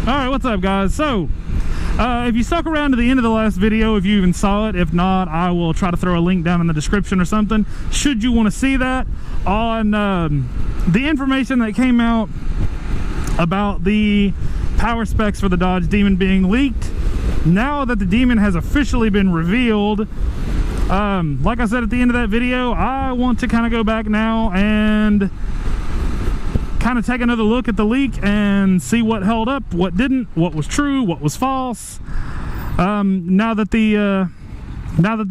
Alright, what's up guys? So, if you stuck around to the end of the last video, if you even saw it, if not, I will try to throw a link down in the description or something, should you want to see that, on the information that came out about the power specs for the Dodge Demon being leaked. Now that the Demon has officially been revealed, like I said at the end of that video, I want to kind of go back now and kind of take another look at the leak and see what held up, what didn't, what was true, what was false. Now that the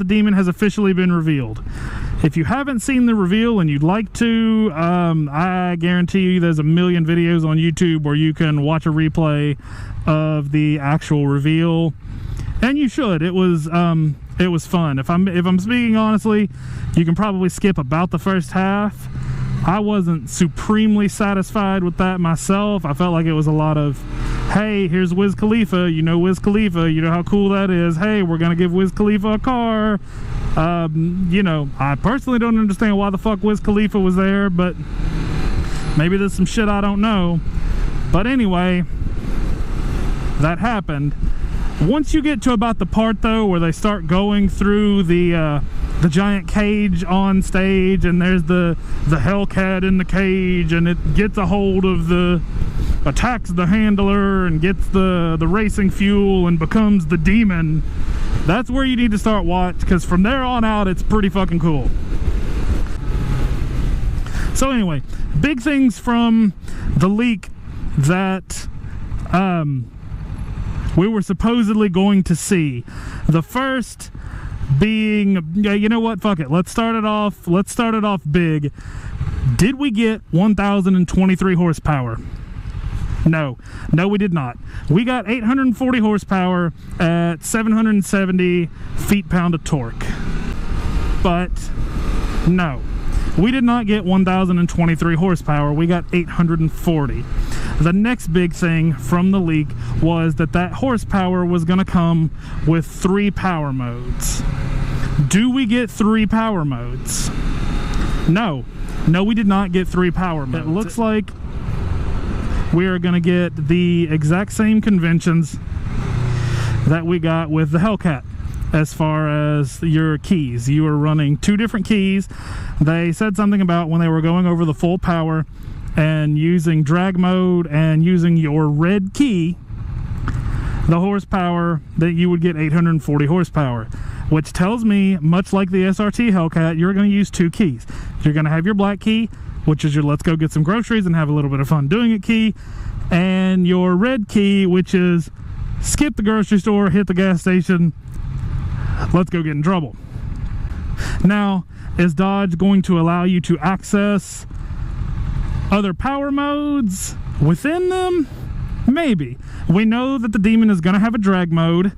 Demon has officially been revealed. If you haven't seen the reveal and you'd like to, I guarantee you there's a million videos on YouTube where you can watch a replay of the actual reveal, and you should. It was fun. If I'm speaking honestly, you can probably skip about the first half. I wasn't supremely satisfied with that myself. I felt like it was a lot of, hey, here's Wiz Khalifa, you know Wiz Khalifa, you know how cool that is, hey, we're gonna give Wiz Khalifa a car. You know, I personally don't understand why the fuck Wiz Khalifa was there, but maybe there's some shit I don't know. But anyway, that happened. Once you get to about the part though where they start going through the giant cage on stage, and there's the Hellcat in the cage, and it gets a hold of attacks the handler and gets the racing fuel and becomes the Demon, that's where you need to start watch, because from there on out it's pretty fucking cool. So anyway, big things from the leak that we were supposedly going to see. The first being, you know what, fuck it, let's start it off big. Did we get 1023 horsepower? No, we did not. We got 840 horsepower at 770 feet-pound of torque. But no, we did not get 1023 horsepower. We got 840. The next big thing from the leak was that horsepower was going to come with 3 power modes. Do we get 3 power modes? No, we did not get 3 power modes. It looks like we are going to get the exact same conventions that we got with the Hellcat. As far as your keys, you are running 2 different keys. They said something about when they were going over the full power and using drag mode and using your red key, the horsepower that you would get 840 horsepower, which tells me, much like the SRT Hellcat, you're going to use 2 keys. You're going to have your black key, which is your let's go get some groceries and have a little bit of fun doing it key, and your red key, which is skip the grocery store, hit the gas station, let's go get in trouble. Now, is Dodge going to allow you to access other power modes within them? Maybe. We know that the Demon is going to have a drag mode,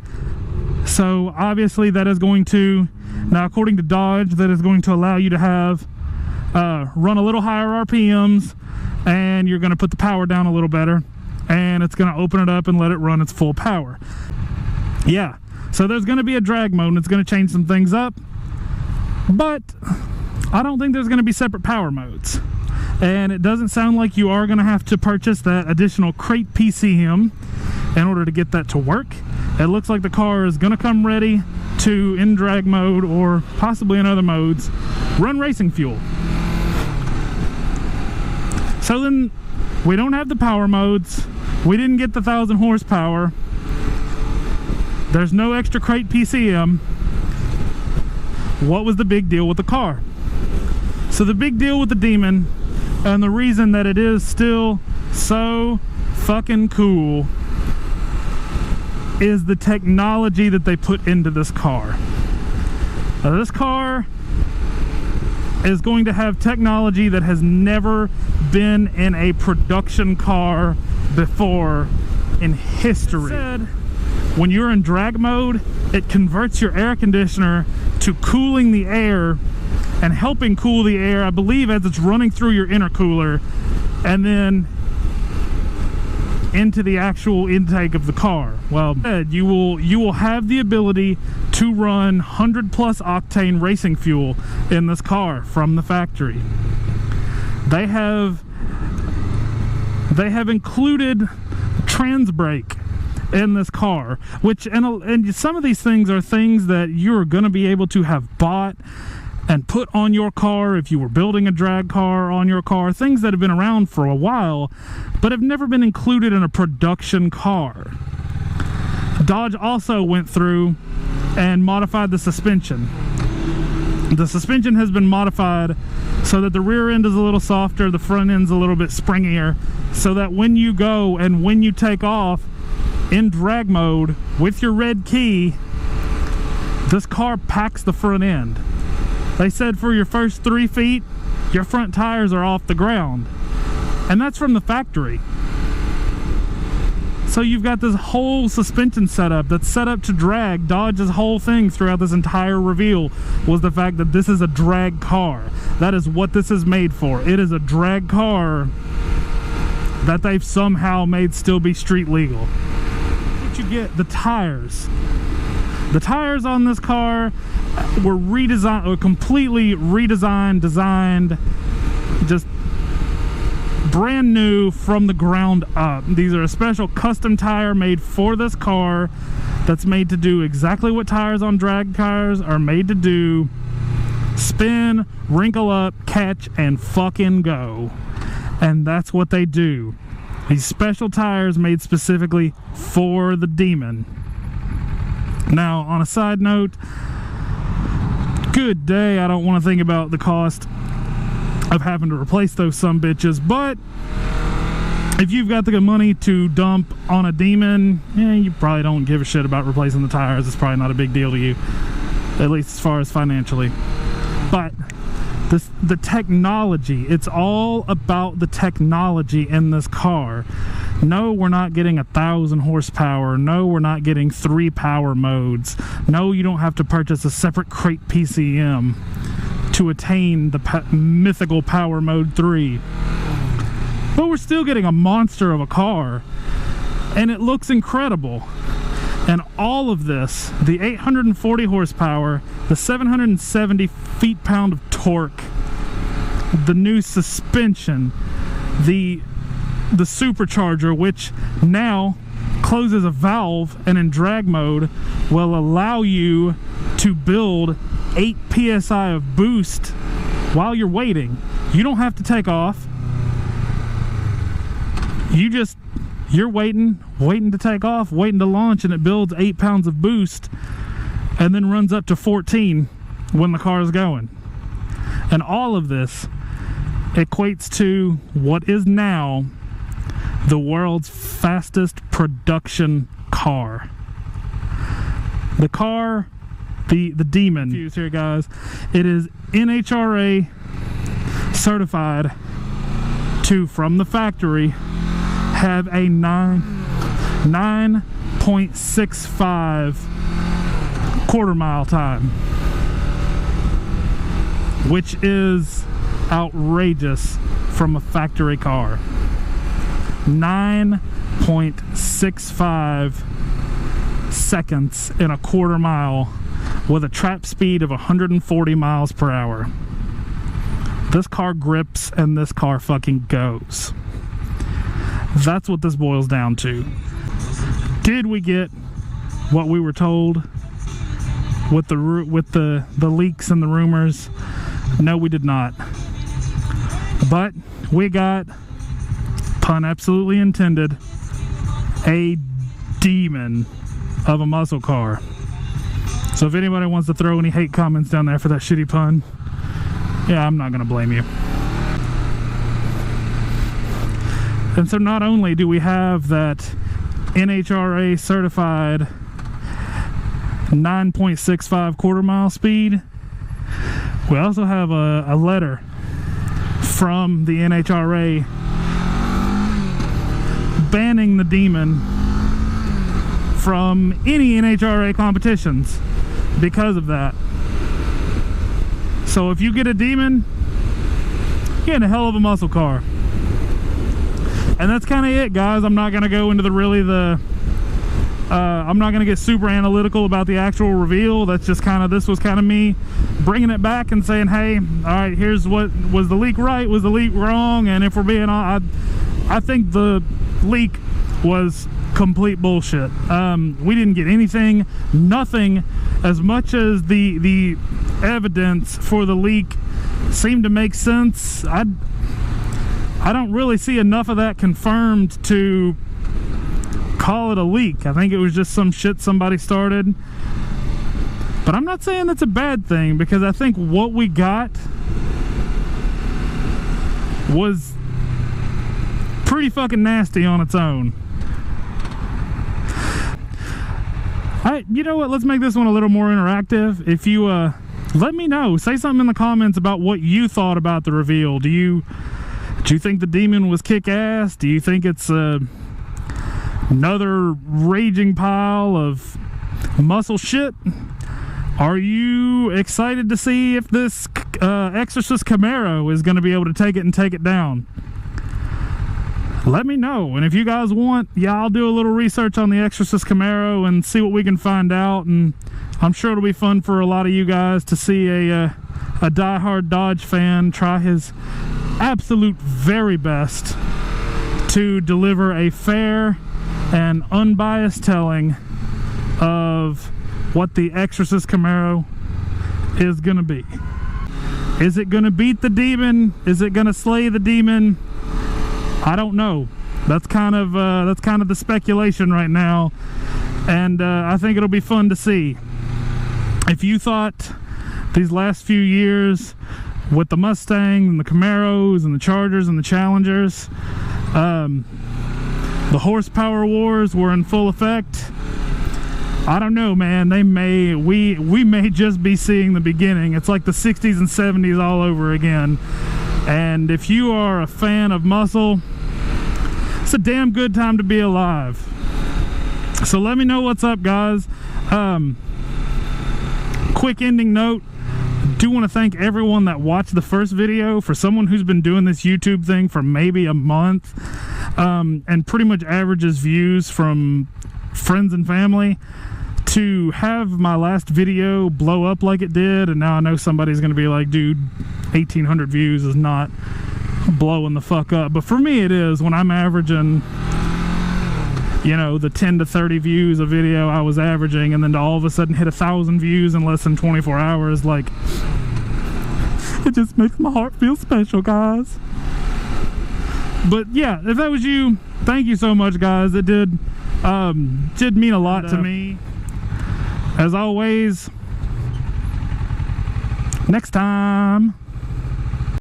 so obviously that is going to, now according to Dodge, that is going to allow you to have run a little higher RPMs, and you're going to put the power down a little better, and it's going to open it up and let it run its full power. Yeah, so there's going to be a drag mode, and it's going to change some things up, but I don't think there's going to be separate power modes. And it doesn't sound like you are going to have to purchase that additional crate PCM in order to get that to work. It looks like the car is going to come ready to, in drag mode or possibly in other modes, run racing fuel. So then we don't have the power modes. We didn't get the 1000 horsepower. There's no extra crate PCM. What was the big deal with the car? So the big deal with the Demon, and the reason that it is still so fucking cool, is the technology that they put into this car. Now, this car is going to have technology that has never been in a production car before in history. When you're in drag mode, it converts your air conditioner to cooling the air and helping cool the air, I believe, as it's running through your intercooler and then into the actual intake of the car. Well, you will have the ability to run 100+ octane racing fuel in this car from the factory. They have included trans brake in this car, which and some of these things are things that you're going to be able to have bought and put on your car if you were building a drag car on your car, things that have been around for a while but have never been included in a production car. Dodge also went through and modified the suspension. The suspension has been modified so that the rear end is a little softer, the front end's a little bit springier, so that when you go and when you take off in drag mode with your red key, this car packs the front end. They said for your first 3 feet, your front tires are off the ground. And that's from the factory. So you've got this whole suspension setup that's set up to drag. Dodge's whole thing throughout this entire reveal was the fact that this is a drag car. That is what this is made for. It is a drag car that they've somehow made still be street legal. What you get, the tires. The tires on this car were redesigned, or completely redesigned, designed, just brand new from the ground up. These are a special custom tire made for this car that's made to do exactly what tires on drag cars are made to do: spin, wrinkle up, catch, and fucking go. And that's what they do. These special tires made specifically for the Demon. Now, on a side note, good day, I don't want to think about the cost of having to replace those sumbitches, but if you've got the money to dump on a Demon, you probably don't give a shit about replacing the tires. It's probably not a big deal to you, at least as far as financially. But the technology, it's all about the technology in this car. No, we're not getting 1,000 horsepower. No, we're not getting 3 power modes. No, you don't have to purchase a separate crate PCM to attain the mythical power mode 3. But we're still getting a monster of a car, and it looks incredible. And all of this, the 840 horsepower, the 770 feet-pound of torque, the new suspension, the supercharger, which now closes a valve and in drag mode will allow you to build 8 psi of boost while you're waiting. You don't have to take off. You're waiting to take off, waiting to launch, and it builds 8 pounds of boost and then runs up to 14 when the car is going. And all of this equates to what is now the world's fastest production car. The car, the Demon here, guys, it is NHRA certified to, from the factory, have a 9.65 quarter mile time, which is outrageous from a factory car. 9.65 seconds in a quarter mile with a trap speed of 140 miles per hour. This car grips and this car fucking goes. That's what this boils down to. Did we get what we were told with the leaks and the rumors? No, we did not. But we got, pun absolutely intended, a demon of a muscle car. So if anybody wants to throw any hate comments down there for that shitty pun, yeah, I'm not gonna blame you. And so not only do we have that NHRA certified 9.65 quarter mile speed, we also have a letter from the NHRA banning the Demon from any NHRA competitions because of that. So if you get a Demon, you're getting a hell of a muscle car. And that's kind of it, guys. I'm not going to go into I'm not going to get super analytical about the actual reveal. That's just kind of, this was kind of me bringing it back and saying, hey, all right, here's what, was the leak right? Was the leak wrong? And if we're being honest, I think the leak was complete bullshit. We didn't get anything, nothing, as much as the evidence for the leak seemed to make sense. I don't really see enough of that confirmed to call it a leak. I think it was just some shit somebody started. But I'm not saying that's a bad thing, because I think what we got was pretty fucking nasty on its own. You know what, let's make this one a little more interactive. If you let me know, say something in the comments about what you thought about the reveal. Do you think the demon was kick-ass? Do you think it's another raging pile of muscle shit? Are you excited to see if this Exorcist Camaro is going to be able to take it and take it down? Let me know. And if you guys want, yeah, I'll do a little research on the Exorcist Camaro and see what we can find out. And I'm sure it'll be fun for a lot of you guys to see a diehard Dodge fan try his absolute very best to deliver a fair and unbiased telling of what the Exorcist Camaro is gonna be. Is it gonna beat the demon? Is it gonna slay the demon? I don't know. That's kind of the speculation right now, and I think it'll be fun to see. If you thought these last few years with the Mustang and the Camaros and the Chargers and the Challengers, the horsepower wars were in full effect, I don't know, man. We may just be seeing the beginning. It's like the 60s and 70s all over again. And if you are a fan of muscle, it's a damn good time to be alive. So let me know what's up, guys. Quick ending note. Do want to thank everyone that watched the first video. For someone who's been doing this YouTube thing for maybe a month, and pretty much averages views from friends and family, to have my last video blow up like it did, and now I know somebody's gonna be like, dude, 1,800 views is not blowing the fuck up. But for me it is. When I'm averaging, you know, the 10 to 30 views a video I was averaging, and then to all of a sudden hit 1,000 views in less than 24 hours, like, it just makes my heart feel special, guys. But yeah, if that was you, thank you so much, guys. It did mean a lot to me. As always, next time.